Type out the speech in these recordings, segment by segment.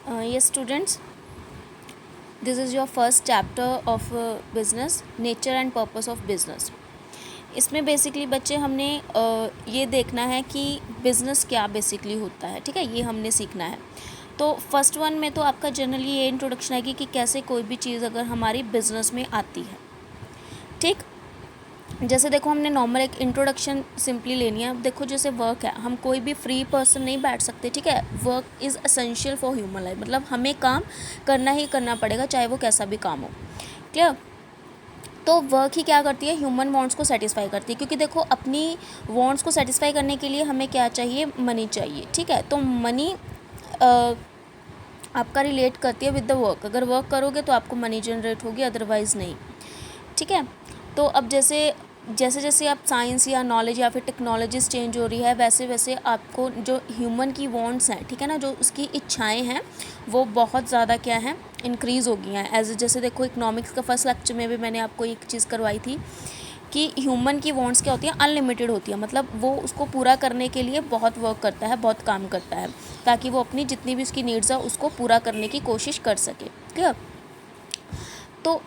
Yes, students, this is your first chapter of business, nature and purpose of business. इसमें basically बच्चे हमने ये देखना है कि बिज़नेस क्या बेसिकली होता है, ठीक है, ये हमने सीखना है। तो फर्स्ट वन में तो आपका जनरली ये इंट्रोडक्शन आएगी कि कैसे कोई भी चीज़ अगर हमारी बिज़नेस में आती है, ठीक। जैसे देखो, हमने नॉर्मल एक इंट्रोडक्शन सिंपली लेनी है। अब देखो, जैसे वर्क है, हम कोई भी फ्री पर्सन नहीं बैठ सकते, ठीक है। Work is essential for human life, मतलब हमें काम करना ही करना पड़ेगा, चाहे वो कैसा भी काम हो, क्लियर। तो वर्क ही क्या करती है, ह्यूमन वांट्स को सेटिस्फाई करती है, क्योंकि देखो अपनी वांट्स को सेटिस्फाई करने के लिए हमें क्या चाहिए, मनी चाहिए, ठीक है। तो मनी आपका रिलेट करती है विद द वर्क। अगर वर्क करोगे तो आपको मनी जनरेट होगी, अदरवाइज़ नहीं, ठीक है। तो अब जैसे जैसे आप साइंस या नॉलेज या फिर टेक्नोलॉजीज चेंज हो रही है, वैसे वैसे आपको जो ह्यूमन की वांट्स हैं, ठीक है ना, जो उसकी इच्छाएं हैं, वो बहुत ज़्यादा क्या हैं, इंक्रीज़ हो गई हैं। जैसे देखो, इकोनॉमिक्स का फर्स्ट लेक्चर में भी मैंने आपको एक चीज़ करवाई थी कि ह्यूमन की वांट्स क्या होती हैं, अनलिमिटेड होती है। मतलब वो उसको पूरा करने के लिए बहुत वर्क करता है, बहुत काम करता है, ताकि वो अपनी जितनी भी उसकी नीड्स है उसको पूरा करने की कोशिश कर सके, क्लियर। तो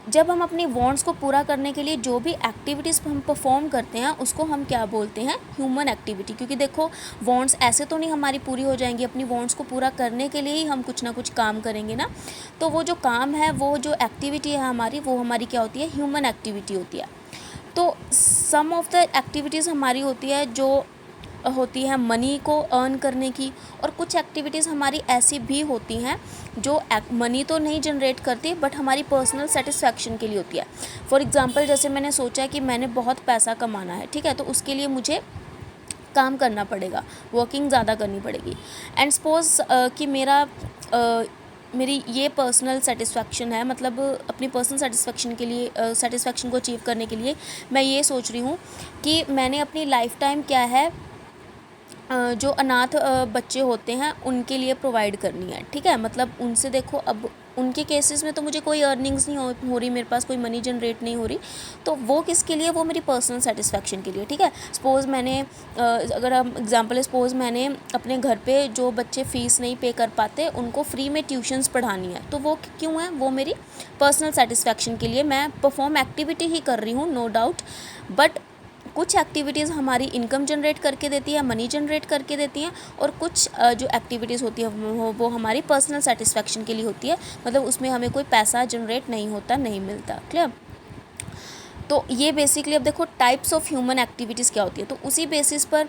जब हम अपनी वांट्स को पूरा करने के लिए जो भी एक्टिविटीज़ हम परफॉर्म करते हैं, उसको हम क्या बोलते हैं, ह्यूमन एक्टिविटी। क्योंकि देखो, वांट्स ऐसे तो नहीं हमारी पूरी हो जाएंगी, अपनी वांट्स को पूरा करने के लिए ही हम कुछ ना कुछ काम करेंगे ना। तो वो जो काम है, वो जो एक्टिविटी है हमारी, वो हमारी क्या होती है, ह्यूमन एक्टिविटी होती है। तो सम ऑफ द एक्टिविटीज़ हमारी होती है जो होती है मनी को अर्न करने की, और कुछ एक्टिविटीज़ हमारी ऐसी भी होती हैं जो मनी तो नहीं जनरेट करती, बट हमारी पर्सनल सेटिस्फैक्शन के लिए होती है। फॉर एग्ज़ाम्पल, जैसे मैंने सोचा कि मैंने बहुत पैसा कमाना है, ठीक है, तो उसके लिए मुझे काम करना पड़ेगा, वर्किंग ज़्यादा करनी पड़ेगी। एंड सपोज़ कि मेरी ये पर्सनल सेटिस्फैक्शन है, मतलब अपनी पर्सनल सेटिस्फैक्शन के लिए, सेटिस्फैक्शन को अचीव करने के लिए मैं ये सोच रही हूँ कि मैंने अपनी लाइफ टाइम क्या है, जो अनाथ बच्चे होते हैं उनके लिए प्रोवाइड करनी है, ठीक है। मतलब उनसे देखो, अब उनके केसेस में तो मुझे कोई अर्निंग्स नहीं हो रही, मेरे पास कोई मनी जनरेट नहीं हो रही, तो वो किसके लिए, वो मेरी पर्सनल सेटिस्फैक्शन के लिए, ठीक है। सपोज़ मैंने अगर हम एग्जांपल, सपोज़ मैंने अपने घर पे जो बच्चे फ़ीस नहीं पे कर पाते उनको फ्री में ट्यूशन्स पढ़ानी है, तो वो क्यों है, वो मेरी पर्सनल सेटिस्फैक्शन के लिए मैं परफॉर्म एक्टिविटी ही कर रही हूँ, नो डाउट। बट कुछ एक्टिविटीज़ हमारी इनकम जनरेट करके देती है, मनी जनरेट करके देती हैं, और कुछ जो एक्टिविटीज़ होती है वो हमारी पर्सनल सेटिस्फैक्शन के लिए होती है, मतलब उसमें हमें कोई पैसा जनरेट नहीं होता, नहीं मिलता, क्लियर। तो ये बेसिकली, अब देखो टाइप्स ऑफ ह्यूमन एक्टिविटीज़ क्या होती है, तो उसी बेसिस पर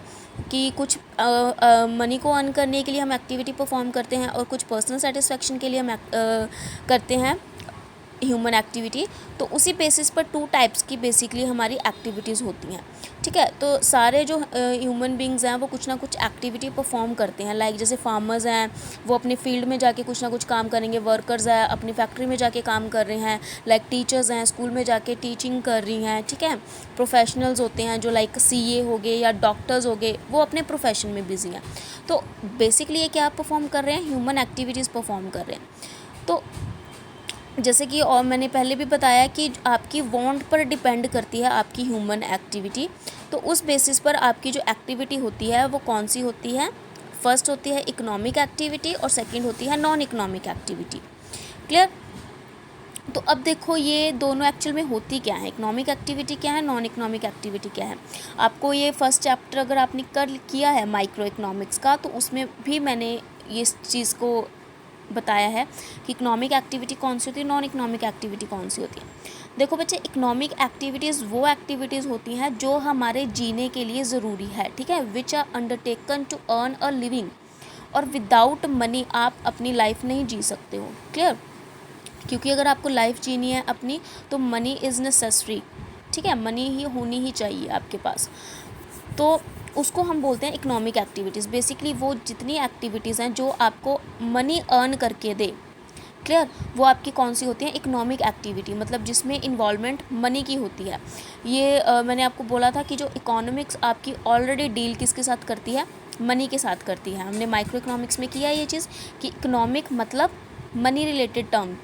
कि कुछ मनी को अर्न करने के लिए हम एक्टिविटी परफॉर्म करते हैं, और कुछ पर्सनल सेटिस्फैक्शन के लिए हम करते हैं ह्यूमन एक्टिविटी। तो उसी बेसिस पर टू टाइप्स की बेसिकली हमारी एक्टिविटीज़ होती हैं, ठीक है। तो सारे जो ह्यूमन बींग्स हैं वो कुछ ना कुछ एक्टिविटी परफॉर्म करते हैं, लाइक जैसे फार्मर्स हैं, वो अपने फील्ड में जाके कुछ ना कुछ काम करेंगे, वर्कर्स हैं अपनी फैक्ट्री में जाके काम कर रहे हैं, लाइक टीचर्स हैं स्कूल में जाके टीचिंग कर रही हैं, ठीक है। प्रोफेशनल्स होते हैं जो लाइक सीए हो गए या डॉक्टर्स हो गए, वो अपने प्रोफेशन में बिजी हैं। तो बेसिकली ये क्या परफॉर्म कर रहे हैं, ह्यूमन एक्टिविटीज़ परफॉर्म कर रहे हैं। तो जैसे कि और मैंने पहले भी बताया कि आपकी वांट पर डिपेंड करती है आपकी ह्यूमन एक्टिविटी। तो उस बेसिस पर आपकी जो एक्टिविटी होती है वो कौन सी होती है, फर्स्ट होती है इकोनॉमिक एक्टिविटी और सेकंड होती है नॉन इकोनॉमिक एक्टिविटी, क्लियर। तो अब देखो, ये दोनों एक्चुअल में होती क्या है, इकोनॉमिक एक्टिविटी क्या है, नॉन इकोनॉमिक एक्टिविटी क्या है। आपको ये फर्स्ट चैप्टर अगर आपने किया है माइक्रो इकोनॉमिक्स का, तो उसमें भी मैंने ये चीज़ को बताया है कि इकोनॉमिक एक्टिविटी कौन सी होती है, नॉन इकोनॉमिक एक्टिविटी कौन सी होती है। देखो बच्चे, इकोनॉमिक एक्टिविटीज़ वो एक्टिविटीज़ होती हैं जो हमारे जीने के लिए ज़रूरी है, ठीक है, which are undertaken to earn a living, और विदाउट मनी आप अपनी लाइफ नहीं जी सकते हो, क्लियर। क्योंकि अगर आपको लाइफ जीनी है अपनी, तो मनी इज़ नेसेसरी, ठीक है, मनी ही होनी ही चाहिए आपके पास। तो उसको हम बोलते हैं इकोनॉमिक एक्टिविटीज़। बेसिकली वो जितनी एक्टिविटीज़ हैं जो आपको मनी अर्न करके दे, क्लियर, वो आपकी कौन सी होती हैं, इकोनॉमिक एक्टिविटी, मतलब जिसमें इन्वॉल्वमेंट मनी की होती है। ये मैंने आपको बोला था कि जो इकोनॉमिक्स आपकी ऑलरेडी डील किसके साथ करती है, मनी के साथ करती है। हमने माइक्रो इकोनॉमिक्स में किया ये चीज़ कि इकोनॉमिक मतलब मनी रिलेटेड टर्म।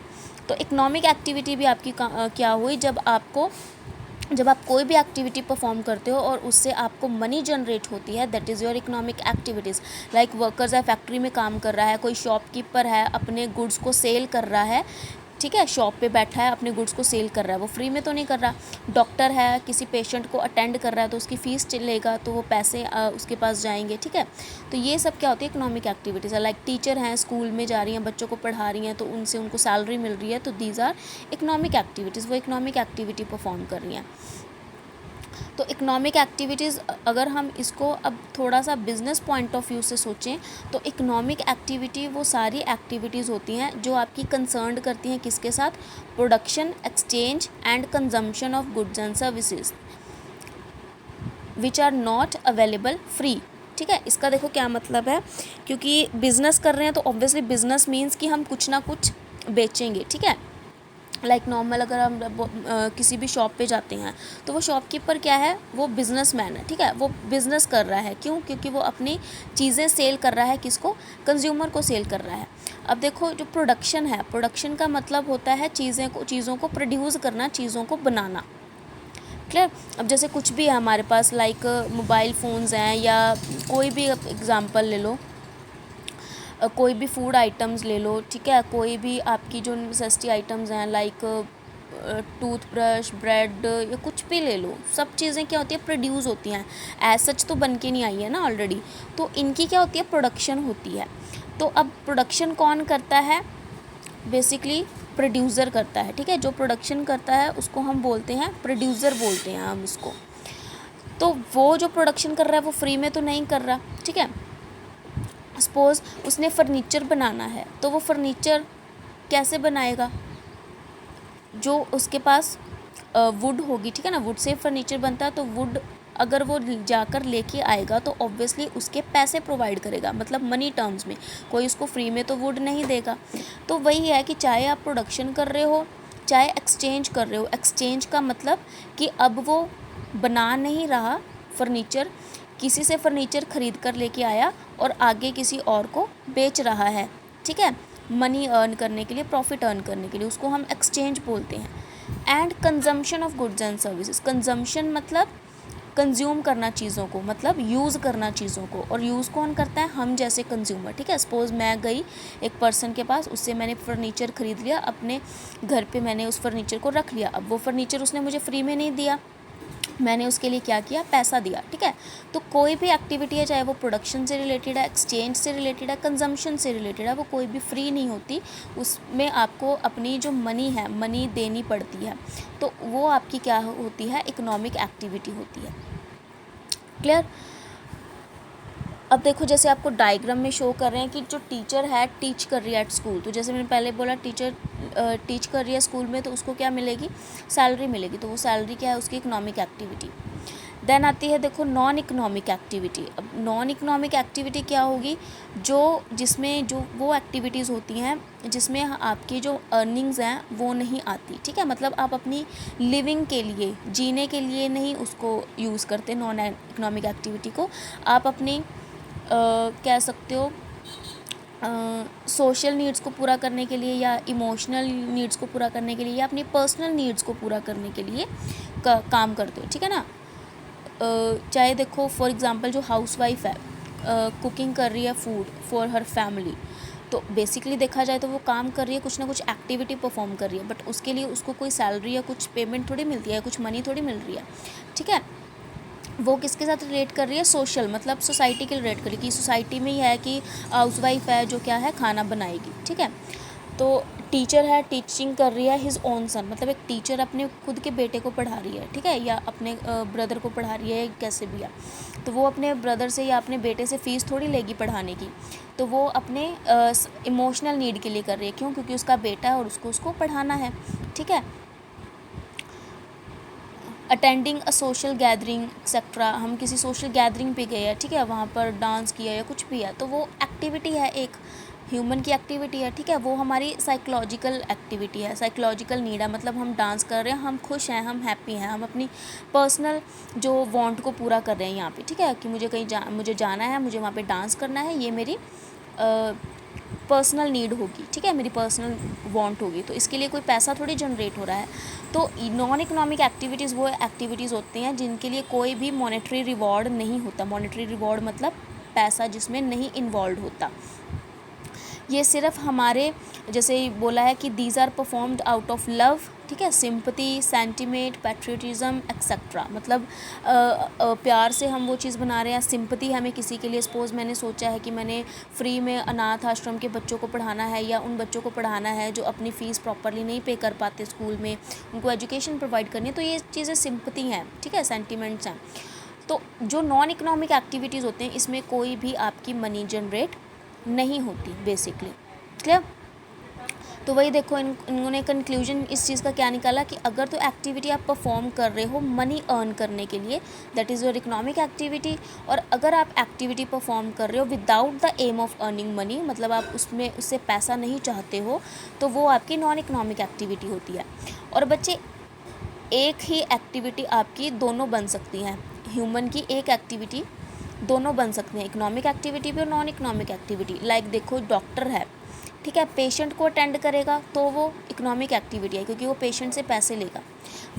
तो इकोनॉमिक एक्टिविटी भी आपकी क्या हुई, जब आपको जब आप कोई भी एक्टिविटी परफॉर्म करते हो और उससे आपको मनी जनरेट होती है, that is your economic activities. Like workers है, फैक्ट्री में काम कर रहा है, कोई शॉपकीपर है अपने गुड्स को सेल कर रहा है, ठीक है, शॉप पे बैठा है अपने गुड्स को सेल कर रहा है, वो फ्री में तो नहीं कर रहा। डॉक्टर है, किसी पेशेंट को अटेंड कर रहा है तो उसकी फ़ीस लेगा, तो वो पैसे उसके पास जाएंगे, ठीक है। तो ये सब क्या होती है, इकोनॉमिक एक्टिविटीज़ है। लाइक टीचर हैं, स्कूल में जा रही हैं, बच्चों को पढ़ा रही हैं, तो उनसे उनको सैलरी मिल रही है, तो दीज आर इकोनॉमिक एक्टिविटीज़, वो इकोनॉमिक एक्टिविटी परफॉर्म कर रही हैं। तो इकोनॉमिक एक्टिविटीज़, अगर हम इसको अब थोड़ा सा बिजनेस पॉइंट ऑफ व्यू से सोचें, तो इकोनॉमिक एक्टिविटी वो सारी एक्टिविटीज़ होती हैं जो आपकी कंसर्न्ड करती हैं किसके साथ, production, exchange and consumption of goods and services which are not available free, ठीक है। इसका देखो क्या मतलब है, क्योंकि बिज़नेस कर रहे हैं तो ऑब्वियसली बिज़नेस मीन्स कि हम कुछ ना कुछ बेचेंगे, ठीक है। लाइक नॉर्मल अगर हम किसी भी शॉप पे जाते हैं तो वो शॉपकीपर क्या है, वो बिजनेसमैन है, ठीक है, वो बिज़नेस कर रहा है। क्यों? क्योंकि वो अपनी चीज़ें सेल कर रहा है, किसको, कंज्यूमर को सेल कर रहा है। अब देखो जो प्रोडक्शन है, प्रोडक्शन का मतलब होता है चीज़ों को प्रोड्यूस करना, चीज़ों को बनाना, क्लियर। अब जैसे कुछ भी है हमारे पास, लाइक मोबाइल फ़ोन्स हैं, या कोई भी एग्ज़ाम्पल ले लो, कोई भी फूड आइटम्स ले लो, ठीक है, कोई भी आपकी जो नेसेसिटी आइटम्स हैं, लाइक टूथब्रश, ब्रेड, या कुछ भी ले लो, सब चीज़ें क्या होती है, प्रोड्यूस होती हैं, एज सच तो बन के नहीं आई है ना ऑलरेडी, तो इनकी क्या होती है, प्रोडक्शन होती है। तो अब प्रोडक्शन कौन करता है, बेसिकली प्रोड्यूसर करता है, ठीक है। जो प्रोडक्शन करता है उसको हम बोलते हैं प्रोड्यूसर, बोलते हैं हम उसको। तो वो जो प्रोडक्शन कर रहा है वो फ्री में तो नहीं कर रहा, ठीक है। सपोज़ उसने फर्नीचर बनाना है, तो वो फर्नीचर कैसे बनाएगा, जो उसके पास वुड होगी, ठीक है ना, वुड से फर्नीचर बनता है, तो वुड अगर वो जाकर लेके आएगा तो ऑब्वियसली उसके पैसे प्रोवाइड करेगा, मतलब मनी टर्म्स में, कोई उसको फ्री में तो वुड नहीं देगा। तो वही है कि चाहे आप प्रोडक्शन कर रहे हो, चाहे एक्सचेंज कर रहे हो, एक्सचेंज का मतलब कि अब वो बना नहीं रहा फर्नीचर, किसी से फर्नीचर ख़रीद कर लेके आया और आगे किसी और को बेच रहा है, ठीक है, मनी अर्न करने के लिए, प्रॉफिट अर्न करने के लिए, उसको हम एक्सचेंज बोलते हैं। And consumption of goods and services, consumption मतलब कंज्यूम करना चीज़ों को, मतलब यूज़ करना चीज़ों को, और यूज़ कौन करता है, हम जैसे कंज्यूमर, ठीक है। सपोज़ मैं गई एक पर्सन के पास, उससे मैंने फ़र्नीचर ख़रीद लिया, अपने घर पे मैंने उस फर्नीचर को रख लिया। अब वो फर्नीचर उसने मुझे फ्री में नहीं दिया, मैंने उसके लिए क्या किया, पैसा दिया, ठीक है। तो कोई भी एक्टिविटी है, चाहे वो प्रोडक्शन से रिलेटेड है, एक्सचेंज से रिलेटेड है, कंजम्पशन से रिलेटेड है, वो कोई भी फ्री नहीं होती, उसमें आपको अपनी जो मनी है, मनी देनी पड़ती है। तो वो आपकी क्या होती है, इकोनॉमिक एक्टिविटी होती है, क्लियर। अब देखो जैसे आपको डायग्राम में शो कर रहे हैं कि जो टीचर है टीच कर रही है एट स्कूल, तो जैसे मैंने पहले बोला टीचर टीच कर रही है स्कूल में, तो उसको क्या मिलेगी, सैलरी मिलेगी, तो वो सैलरी क्या है, उसकी इकोनॉमिक एक्टिविटी। देन आती है देखो नॉन इकोनॉमिक एक्टिविटी। अब नॉन इकोनॉमिक एक्टिविटी क्या होगी, जिसमें जो वो एक्टिविटीज़ होती हैं जिसमें आपकी जो अर्निंग्स हैं वो नहीं आती, ठीक है, मतलब आप अपनी लिविंग के लिए, जीने के लिए नहीं उसको यूज़ करते नॉन इकोनॉमिक एक्टिविटी को, आप अपनी कह सकते हो सोशल नीड्स को पूरा करने के लिए, या इमोशनल नीड्स को पूरा करने के लिए, या अपनी पर्सनल नीड्स को पूरा करने के लिए काम करते हो, ठीक है ना। चाहे देखो फॉर एग्ज़ाम्पल जो हाउसवाइफ है, कुकिंग कर रही है फूड फॉर हर फैमिली, तो बेसिकली देखा जाए तो वो काम कर रही है, कुछ ना कुछ एक्टिविटी परफॉर्म कर रही है, बट उसके लिए उसको कोई सैलरी या कुछ पेमेंट थोड़ी मिलती है, कुछ मनी थोड़ी मिल रही है, ठीक है। वो किसके साथ रिलेट कर रही है, सोशल, मतलब सोसाइटी के रिलेट कर रही है, कि सोसाइटी में ही है कि हाउसवाइफ है जो क्या है, खाना बनाएगी, ठीक है। तो टीचर है, टीचिंग कर रही है हिज ओन सन, मतलब एक टीचर अपने खुद के बेटे को पढ़ा रही है, ठीक है, या अपने ब्रदर को पढ़ा रही है, कैसे भी है, तो वो अपने ब्रदर से या अपने बेटे से फ़ीस थोड़ी लेगी पढ़ाने की, तो वो अपने इमोशनल नीड के लिए कर रही है। क्यों? क्योंकि उसका बेटा है और उसको पढ़ाना है, ठीक है। Attending a social gathering etcetera, हम किसी सोशल गैदरिंग पे गए हैं, ठीक है, वहाँ पर डांस किया या कुछ भी है, तो वो एक्टिविटी है, एक ह्यूमन की एक्टिविटी है, ठीक है, वो हमारी साइकोलॉजिकल एक्टिविटी है, साइकोलॉजिकल नीड है, मतलब हम डांस कर रहे हैं, हम खुश हैं, हम हैप्पी हैं, हम अपनी पर्सनल जो वांट को पूरा कर रहे हैं यहाँ पे, ठीक है, कि मुझे कहीं मुझे जाना है, मुझे वहाँ पे डांस करना है, ये मेरी पर्सनल नीड होगी, ठीक है, मेरी पर्सनल वांट होगी, तो इसके लिए कोई पैसा थोड़ी जनरेट हो रहा है। तो नॉन इकोनॉमिक एक्टिविटीज़ वो एक्टिविटीज़ होती हैं जिनके लिए कोई भी मॉनेटरी रिवॉर्ड नहीं होता। मॉनेटरी रिवॉर्ड मतलब पैसा जिसमें नहीं इन्वॉल्व होता। ये सिर्फ हमारे जैसे बोला है कि these are performed out of love, ठीक है, सिंपथी, सेंटिमेंट, पैट्रियटिज्म एक्सेट्रा। मतलब प्यार से हम वो चीज़ बना रहे हैं। सिंपथी हमें किसी के लिए, सपोज़ मैंने सोचा है कि मैंने फ्री में अनाथ आश्रम के बच्चों को पढ़ाना है या उन बच्चों को पढ़ाना है जो अपनी फ़ीस प्रॉपरली नहीं पे कर पाते स्कूल में, उनको एजुकेशन प्रोवाइड करनी है, तो ये चीज़ें सिंपथी हैं, ठीक है, सेंटिमेंट्स हैं। तो जो नॉन इकोनॉमिक एक्टिविटीज़ होते हैं इसमें कोई भी आपकी मनी जनरेट नहीं होती बेसिकली। क्लियर? तो वही देखो इन्होंने कंक्लूजन इस चीज़ का क्या निकाला कि अगर तो एक्टिविटी आप परफॉर्म कर रहे हो मनी अर्न करने के लिए, that is your economic activity. और अगर आप एक्टिविटी परफॉर्म कर रहे हो without the aim of earning money, मतलब आप उससे पैसा नहीं चाहते हो, तो वो आपकी नॉन इकोनॉमिक एक्टिविटी होती है। और बच्चे एक ही एक्टिविटी आपकी दोनों बन सकती हैं। ह्यूमन की एक एक्टिविटी दोनों बन सकती हैं, इकोनॉमिक एक्टिविटी भी और नॉन इकोनॉमिक एक्टिविटी। लाइक देखो डॉक्टर है, ठीक है, पेशेंट को अटेंड करेगा तो वो इकोनॉमिक एक्टिविटी है क्योंकि वो पेशेंट से पैसे लेगा।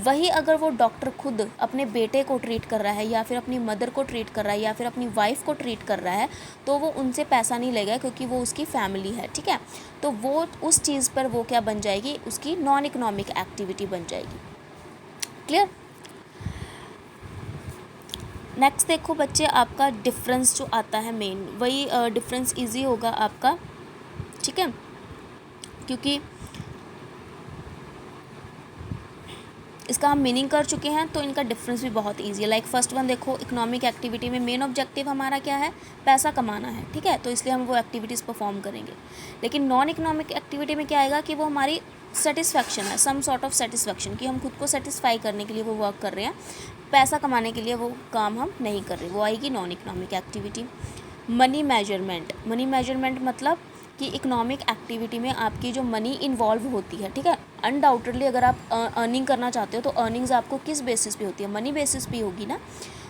वही अगर वो डॉक्टर खुद अपने बेटे को ट्रीट कर रहा है या फिर अपनी मदर को ट्रीट कर रहा है या फिर अपनी वाइफ को ट्रीट कर रहा है तो वो उनसे पैसा नहीं लेगा क्योंकि वो उसकी फैमिली है, ठीक है। तो वो उस चीज़ पर वो क्या बन जाएगी, उसकी नॉन इकोनॉमिक एक्टिविटी बन जाएगी। क्लियर? नेक्स्ट देखो बच्चे, आपका डिफरेंस जो आता है मेन, वही डिफरेंस इजी होगा आपका, ठीक है, क्योंकि इसका हम मीनिंग कर चुके हैं तो इनका डिफरेंस भी बहुत इजी है। लाइक फर्स्ट वन देखो, इकोनॉमिक एक्टिविटी में मेन ऑब्जेक्टिव हमारा क्या है, पैसा कमाना है, ठीक है, तो इसलिए हम वो एक्टिविटीज़ परफॉर्म करेंगे। लेकिन नॉन इकोनॉमिक एक्टिविटी में क्या आएगा कि वो हमारी सेटिस्फैक्शन है, सम सॉर्ट ऑफ सेटिस्फैक्शन, कि हम खुद को सेटिस्फाई करने के लिए वो वर्क कर रहे हैं, पैसा कमाने के लिए वो काम हम नहीं कर रहे, वो आएगी non economic activity. Money measurement, money measurement मतलब कि इकोनॉमिक एक्टिविटी में आपकी जो मनी इन्वॉल्व होती है, ठीक है, अनडाउटेडली अगर आप अर्निंग करना चाहते हो तो अर्निंग्स आपको किस बेसिस पे होती है, मनी बेसिस पे होगी ना।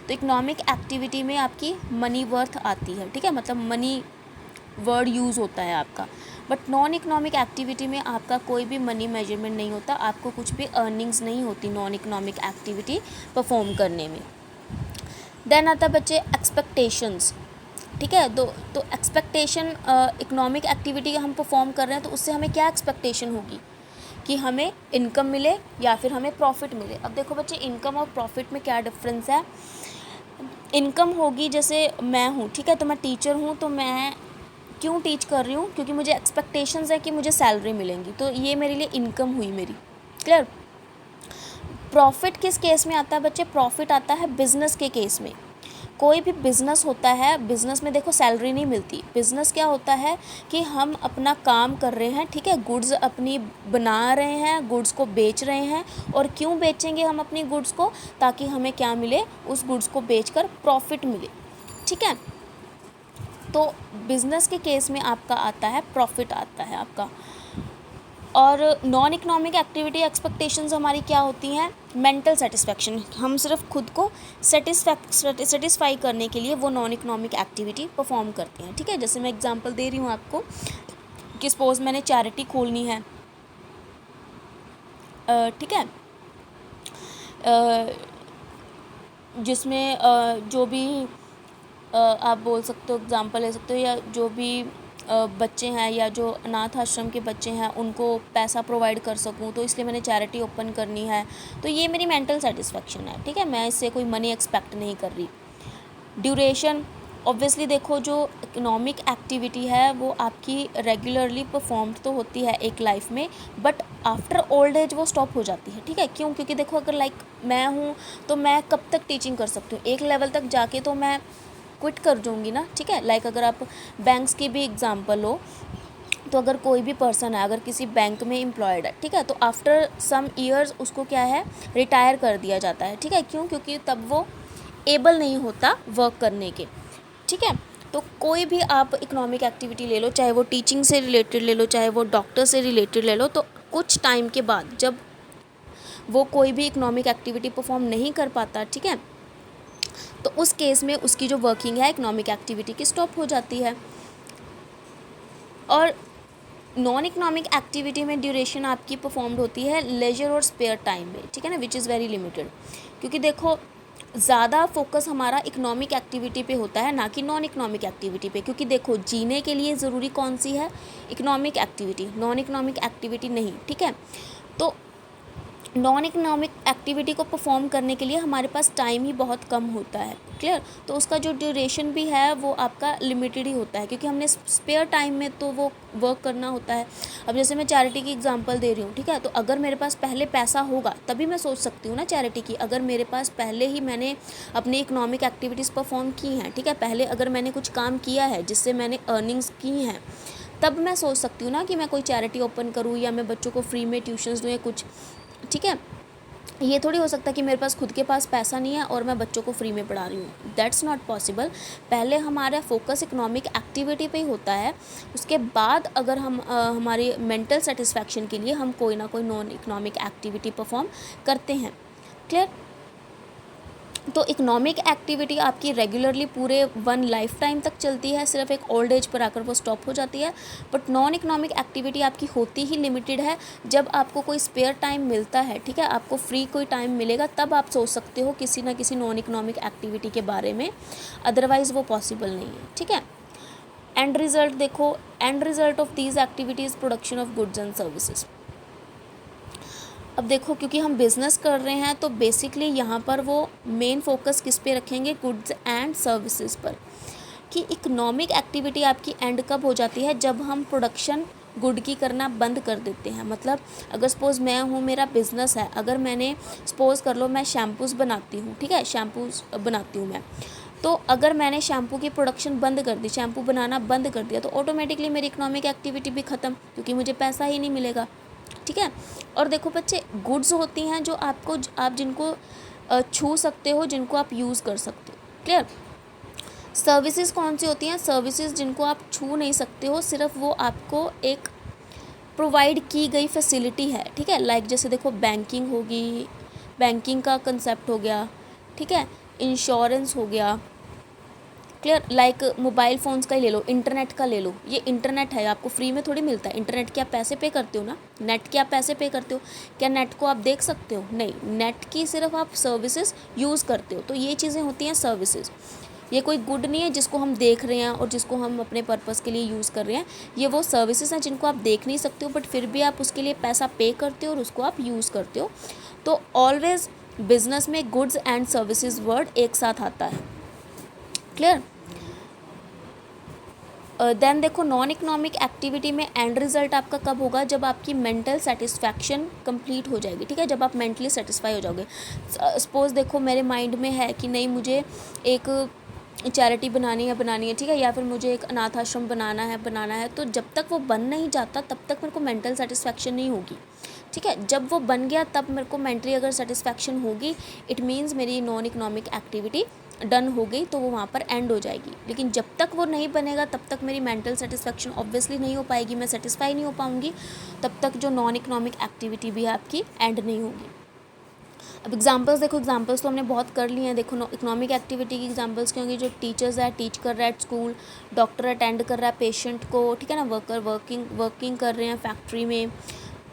तो इकोनॉमिक एक्टिविटी में आपकी मनी वर्थ आती है, ठीक है, मतलब मनी वर्ड यूज़ होता है आपका। बट नॉन इकोनॉमिक एक्टिविटी में आपका कोई भी मनी मेजरमेंट नहीं होता, आपको कुछ भी अर्निंग्स नहीं होती नॉन इकोनॉमिक एक्टिविटी परफॉर्म करने में। देन आता बच्चे एक्सपेक्टेशंस, ठीक है, तो एक्सपेक्टेशन, इकोनॉमिक एक्टिविटी हम परफॉर्म कर रहे हैं तो उससे हमें क्या एक्सपेक्टेशन होगी कि हमें इनकम मिले या फिर हमें प्रॉफिट मिले। अब देखो बच्चे, इनकम और प्रॉफिट में क्या डिफरेंस है। इनकम होगी, जैसे मैं हूँ, ठीक है, तो मैं टीचर हूँ, तो मैं क्यों टीच कर रही हूँ, क्योंकि मुझे एक्सपेक्टेशंस है कि मुझे सैलरी मिलेंगी, तो ये मेरे लिए इनकम हुई मेरी। क्लियर? प्रॉफिट किस केस में आता है बच्चे, प्रॉफिट आता है बिजनेस के केस में। कोई भी बिज़नेस होता है, बिज़नेस में देखो सैलरी नहीं मिलती। बिज़नेस क्या होता है कि हम अपना काम कर रहे हैं, ठीक है, गुड्स अपनी बना रहे हैं, गुड्स को बेच रहे हैं। और क्यों बेचेंगे हम अपनी गुड्स को, ताकि हमें क्या मिले, उस गुड्स को बेचकर प्रॉफिट मिले, ठीक है। तो बिज़नेस के केस में आपका आता है प्रॉफिट आता है आपका। और नॉन इकोनॉमिक एक्टिविटी एक्सपेक्टेशंस हमारी क्या होती हैं, मेंटल सेटिस्फैक्शन, हम सिर्फ खुद को सेटिस्फाई करने के लिए वो नॉन इकोनॉमिक एक्टिविटी परफॉर्म करते हैं, ठीक है। जैसे मैं एग्जांपल दे रही हूँ आपको कि सपोज मैंने चैरिटी खोलनी है, ठीक है, जिसमें जो भी आप बोल सकते हो, एग्जांपल ले सकते हो, या जो भी बच्चे हैं या जो अनाथ आश्रम के बच्चे हैं उनको पैसा प्रोवाइड कर सकूं, तो इसलिए मैंने चैरिटी ओपन करनी है, तो ये मेरी मेंटल सेटिस्फेक्शन है, ठीक है, मैं इससे कोई मनी एक्सपेक्ट नहीं कर रही। ड्यूरेशन, ऑब्वियसली देखो जो इकोनॉमिक एक्टिविटी है वो आपकी रेगुलरली परफॉर्म्ड तो होती है एक लाइफ में, बट आफ्टर ओल्ड एज वो स्टॉप हो जाती है, ठीक है। क्यों? क्योंकि देखो अगर लाइक मैं हूँ तो मैं कब तक टीचिंग कर सकती हूँ, एक लेवल तक जाके तो मैं क्विट कर जाऊँगी ना, ठीक है। लाइक अगर आप बैंक्स की भी एग्जांपल हो, तो अगर कोई भी पर्सन है, अगर किसी बैंक में एम्प्लॉयड है, ठीक है, तो आफ्टर सम ईयर्स उसको क्या है, रिटायर कर दिया जाता है, ठीक है। क्यों? क्योंकि तब वो एबल नहीं होता वर्क करने के, ठीक है। तो कोई भी आप इकोनॉमिक एक्टिविटी ले लो, चाहे वो टीचिंग से रिलेटेड ले लो, चाहे वो डॉक्टर से रिलेटेड ले लो, तो कुछ टाइम के बाद जब वो कोई भी इकोनॉमिक एक्टिविटी परफॉर्म नहीं कर पाता, ठीक है, तो उस केस में उसकी जो वर्किंग है इकोनॉमिक एक्टिविटी की स्टॉप हो जाती है। और नॉन इकोनॉमिक एक्टिविटी में ड्यूरेशन आपकी परफॉर्म्ड होती है लेजर और स्पेयर टाइम में, ठीक है ना, विच इज़ वेरी लिमिटेड। क्योंकि देखो ज़्यादा फोकस हमारा इकोनॉमिक एक्टिविटी पे होता है, ना कि नॉन इकोनॉमिक एक्टिविटी पे। क्योंकि देखो जीने के लिए ज़रूरी कौन सी है, economic activity, non economic activity नहीं, ठीक है। तो नॉन इकोनॉमिक एक्टिविटी को परफॉर्म करने के लिए हमारे पास टाइम ही बहुत कम होता है, क्लियर। तो उसका जो ड्यूरेशन भी है वो आपका लिमिटेड ही होता है, क्योंकि हमने स्पेयर टाइम में तो वो वर्क करना होता है। अब जैसे मैं चैरिटी की एग्जांपल दे रही हूँ, ठीक है, तो अगर मेरे पास पहले पैसा होगा तभी मैं सोच सकती हूँ ना चैरिटी की। अगर मेरे पास पहले ही मैंने अपनी इकोनॉमिक एक्टिविटीज़ परफॉर्म की हैं, ठीक है, पहले अगर मैंने कुछ काम किया है जिससे मैंने अर्निंग्स की हैं, तब मैं सोच सकती हूँ ना कि मैं कोई चैरिटी ओपन करूँ या मैं बच्चों को फ्री में ट्यूशन्स दूँ या कुछ, ठीक है। ये थोड़ी हो सकता कि मेरे पास खुद के पास पैसा नहीं है और मैं बच्चों को फ्री में पढ़ा रही हूँ, दैट्स नॉट पॉसिबल। पहले हमारा फोकस इकोनॉमिक एक्टिविटी पे ही होता है, उसके बाद अगर हम हमारी मेंटल सेटिस्फैक्शन के लिए हम कोई ना कोई नॉन इकोनॉमिक एक्टिविटी परफॉर्म करते हैं, क्लियर। तो इकोनॉमिक एक्टिविटी आपकी रेगुलरली पूरे वन लाइफ टाइम तक चलती है, सिर्फ एक ओल्ड एज पर आकर वो स्टॉप हो जाती है। बट नॉन इकोनॉमिक एक्टिविटी आपकी होती ही लिमिटेड है। जब आपको कोई स्पेयर टाइम मिलता है, ठीक है, आपको फ्री कोई टाइम मिलेगा, तब आप सोच सकते हो किसी ना किसी नॉन इकोनॉमिक एक्टिविटी के बारे में, अदरवाइज़ वो पॉसिबल नहीं है, ठीक है। एंड रिजल्ट देखो, and result of these activities production of goods and services. अब देखो क्योंकि हम बिज़नेस कर रहे हैं तो बेसिकली यहाँ पर वो मेन फोकस किस पे रखेंगे, गुड्स एंड सर्विसेज पर। कि इकोनॉमिक एक्टिविटी आपकी एंड कब हो जाती है, जब हम प्रोडक्शन गुड की करना बंद कर देते हैं। मतलब अगर सपोज़ मैं हूँ, मेरा बिज़नेस है, अगर मैंने सपोज़ कर लो मैं शैम्पूज़ बनाती हूँ, ठीक है, शैम्पूज़ बनाती हूँ मैं, तो अगर मैंने शैम्पू की प्रोडक्शन बंद कर दी, शैम्पू बनाना बंद कर दिया, तो ऑटोमेटिकली मेरी इकोनॉमिक एक्टिविटी भी ख़त्म, क्योंकि मुझे पैसा ही नहीं मिलेगा, ठीक है। और देखो बच्चे, गुड्स होती हैं जो आप जिनको छू सकते हो, जिनको आप यूज़ कर सकते हो, क्लियर। सर्विसेज कौन सी होती हैं, सर्विसेज जिनको आप छू नहीं सकते हो, सिर्फ वो आपको एक प्रोवाइड की गई फैसिलिटी है, ठीक है। लाइक जैसे देखो बैंकिंग होगी, बैंकिंग का कंसेप्ट हो गया, ठीक है, इंश्योरेंस हो गया, क्लियर। लाइक मोबाइल फ़ोन्स का ही ले लो, इंटरनेट का ले लो, ये इंटरनेट है, आपको फ्री में थोड़ी मिलता है। इंटरनेट के आप पैसे पे करते हो ना, नेट के आप पैसे पे करते हो, क्या नेट को आप देख सकते हो, नहीं, नेट की सिर्फ आप सर्विसेज यूज़ करते हो। तो ये चीज़ें होती हैं सर्विसेज। ये कोई गुड नहीं है जिसको हम देख रहे हैं और जिसको हम अपने पर्पज़ के लिए यूज़ कर रहे हैं, ये वो सर्विसेज हैं जिनको आप देख नहीं सकते हो, बट फिर भी आप उसके लिए पैसा पे करते हो और उसको आप यूज़ करते हो। तो ऑलवेज बिजनेस में गुड्स एंड सर्विसेज वर्ड एक साथ आता है, क्लियर। देन देखो नॉन इकोनॉमिक एक्टिविटी में एंड रिजल्ट आपका कब होगा, जब आपकी मेंटल सेटिस्फैक्शन कंप्लीट हो जाएगी, ठीक है, जब आप मेंटली सेटिस्फाई हो जाओगे। सपोज़ देखो मेरे माइंड में है कि नहीं, मुझे एक चैरिटी बनानी है, ठीक है, या फिर मुझे एक अनाथ आश्रम बनाना है, तो जब तक वो बन नहीं जाता तब तक मेरे को मेंटल सेटिस्फैक्शन नहीं होगी, ठीक है। जब वो बन गया तब मेरे को मेंटली अगर सेटिस्फैक्शन होगी, इट मीन्स मेरी नॉन इकोनॉमिक एक्टिविटी डन हो गई, तो वो वहाँ पर एंड हो जाएगी। लेकिन जब तक वो नहीं बनेगा तब तक मेरी मेंटल सेटिस्फैक्शन ऑब्वियसली नहीं हो पाएगी, मैं सेटिस्फाई नहीं हो पाऊँगी, तब तक जो नॉन इकोनॉमिक एक्टिविटी भी है आपकी एंड नहीं होगी। अब एग्जांपल्स देखो, एग्जांपल्स तो हमने बहुत कर लिए हैं। देखो इकोनॉमिक एक्टिविटी की एग्जांपल्स क्या होंगी, जो टीचर्स है टीच कर रहा है स्कूल, डॉक्टर अटेंड कर रहा है पेशेंट को, ठीक है ना, वर्कर वर्किंग कर रहे हैं फैक्ट्री में।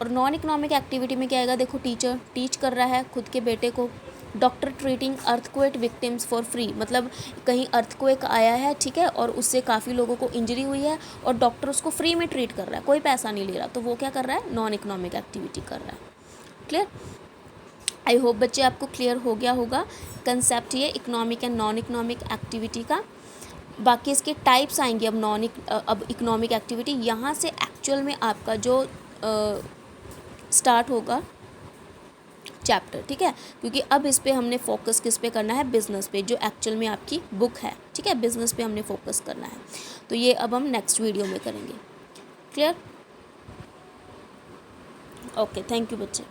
और नॉन इकोनॉमिक एक्टिविटी में क्या आएगा, देखो टीचर टीच कर रहा है खुद के बेटे को, doctor treating earthquake victims for free, मतलब कहीं अर्थक्वेक आया है, ठीक है, और उससे काफ़ी लोगों को इंजरी हुई है और डॉक्टर उसको फ्री में ट्रीट कर रहा है, कोई पैसा नहीं ले रहा, तो वो क्या कर रहा है, नॉन इकोनॉमिक एक्टिविटी कर रहा है, क्लियर। आई होप बच्चे आपको क्लियर हो गया होगा कंसेप्ट ये economic and non economic activity का। बाकी इसके टाइप्स आएंगे अब इकोनॉमिक एक्टिविटी यहाँ से एक्चुअल में आपका जो स्टार्ट होगा चैप्टर, ठीक है, क्योंकि अब इस पे हमने फोकस किस पे करना है, बिजनेस पे, जो एक्चुअल में आपकी बुक है, ठीक है, बिजनेस पे हमने फोकस करना है। तो ये अब हम नेक्स्ट वीडियो में करेंगे, क्लियर। ओके, थैंक यू बच्चे।